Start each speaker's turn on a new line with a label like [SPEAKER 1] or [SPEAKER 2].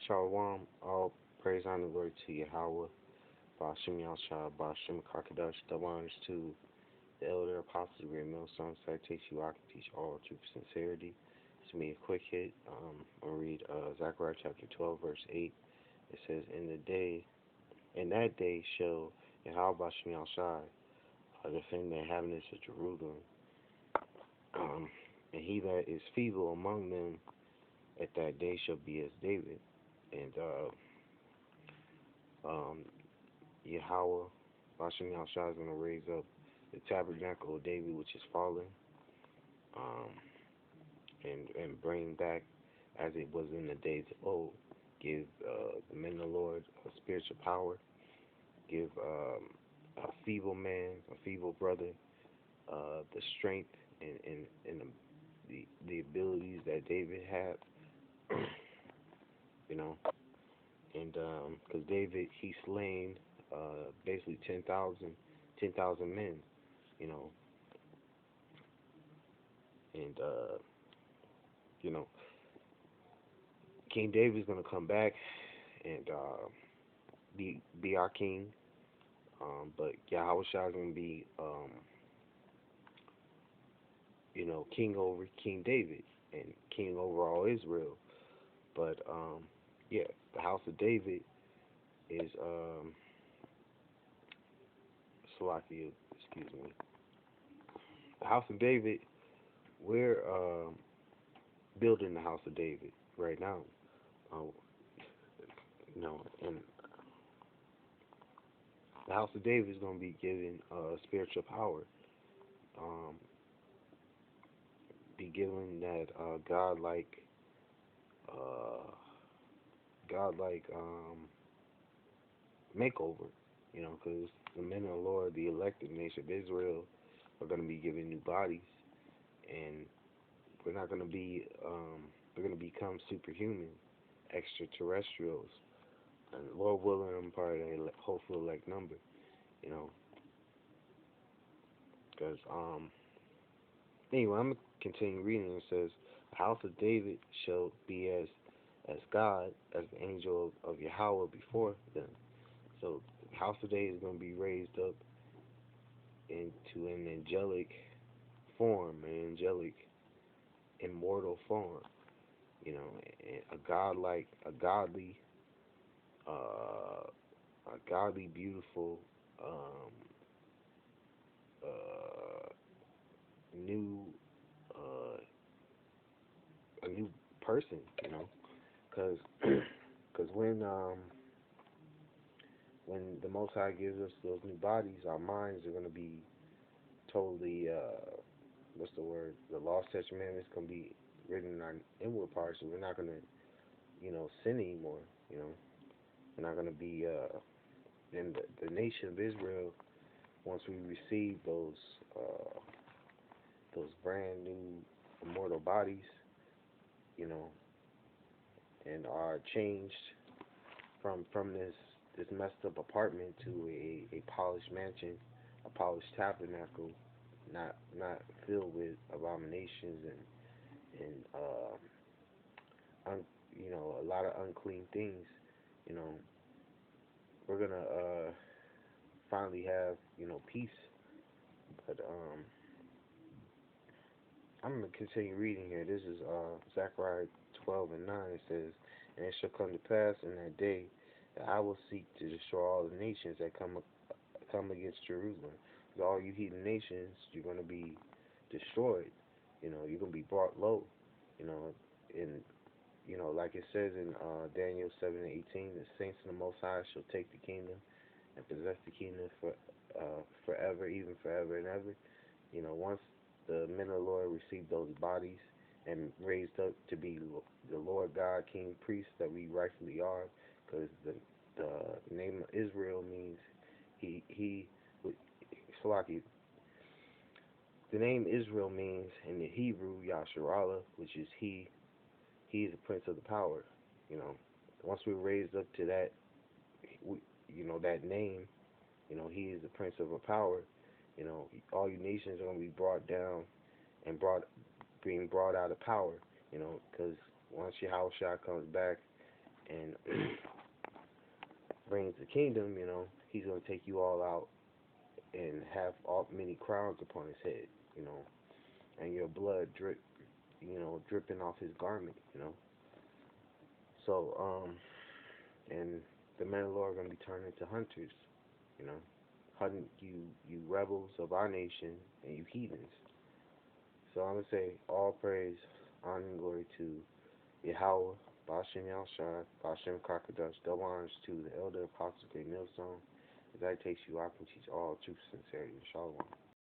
[SPEAKER 1] Shalom, all praise honor glory to Yahweh, Bashim Yahshua, Bashim Kakadash, double honors to the elder apostle, Great Millstone, citation I can teach all truth and sincerity. It's me a quick hit. I'll read Zechariah chapter 12, verse 8. It says, in that day shall Yahweh Bashim Yahshua defend the inhabitants of Jerusalem, um, and he that is feeble among them at that day shall be as David. And um, Yahweh, Bashim Yahushua is going to raise up the tabernacle of David, which is fallen, um, and bring back as it was in the days of old. Give the men of the Lord a spiritual power. Give a feeble man, a feeble brother, the strength and the abilities that David had, you know. And because David, he slain basically 10,000 men, you know, and you know, King David's gonna come back and be our king, but Yahweh Shai is gonna be king over King David and king over all Israel. But yeah, the house of David is Salakia, excuse me. The house of David, we're building the house of David right now. Uh, and the house of David is going to be given spiritual power. Um, be given that uh, godlike makeover. Because the men of the Lord, the elected nation of Israel, are going to be given new bodies, and we're not going to be. We're going to become superhuman, extraterrestrials, and Lord willing, I'm part of that hopeful elect number. You know, because anyway, I'm gonna continue reading. It says, "The house of David shall be as God, as the angel of Yahweh before them." So the house of David is going to be raised up into an angelic form, an angelic, immortal form. Uh, a godly, beautiful, um, uh, new, uh, a new person. Because cause when the Most High gives us those new bodies, our minds are going to be totally, what's the word? The law, statutes, commandments going to be written in our inward parts, so we're not going to, sin anymore. We're not going to be, in the nation of Israel, once we receive those brand new immortal bodies, you know, and are changed from this messed up apartment to a polished mansion, a polished tabernacle, not filled with abominations and a lot of unclean things. You know, we're gonna finally have peace. But I'm gonna continue reading here. This is Zechariah 12:9. It says, "And it shall come to pass in that day that I will seek to destroy all the nations that come against Jerusalem. Because all you heathen nations, you're gonna be destroyed. You're gonna be brought low. You know, and like it says in Daniel 7:18, the saints of the Most High shall take the kingdom and possess the kingdom forever, even forever and ever. Once the men of the Lord received those bodies and raised up to be the Lord God, King, priest that we rightfully are, because the name of Israel means he Salaki. The name Israel means in the Hebrew Yasharallah, which is he. He is the prince of the power. You know, once we're raised up to that, that name. He is the prince of a power. All you nations are going to be brought down and being brought out of power. Because once Yahushua comes back and reigns the kingdom, he's going to take you all out and have all many crowns upon his head, you know, and your blood dripping off his garment. So, and the men of the Lord are going to be turned into hunters, you know, hunting you rebels of our nation and you heathens. So I'm going to say all praise, honor, and glory to Yahweh, Bashem Yahshua, Bashem Kakadash, double honors to the elder apostle, great millstone, as I take you, I can teach all truth, sincerity, and shalom.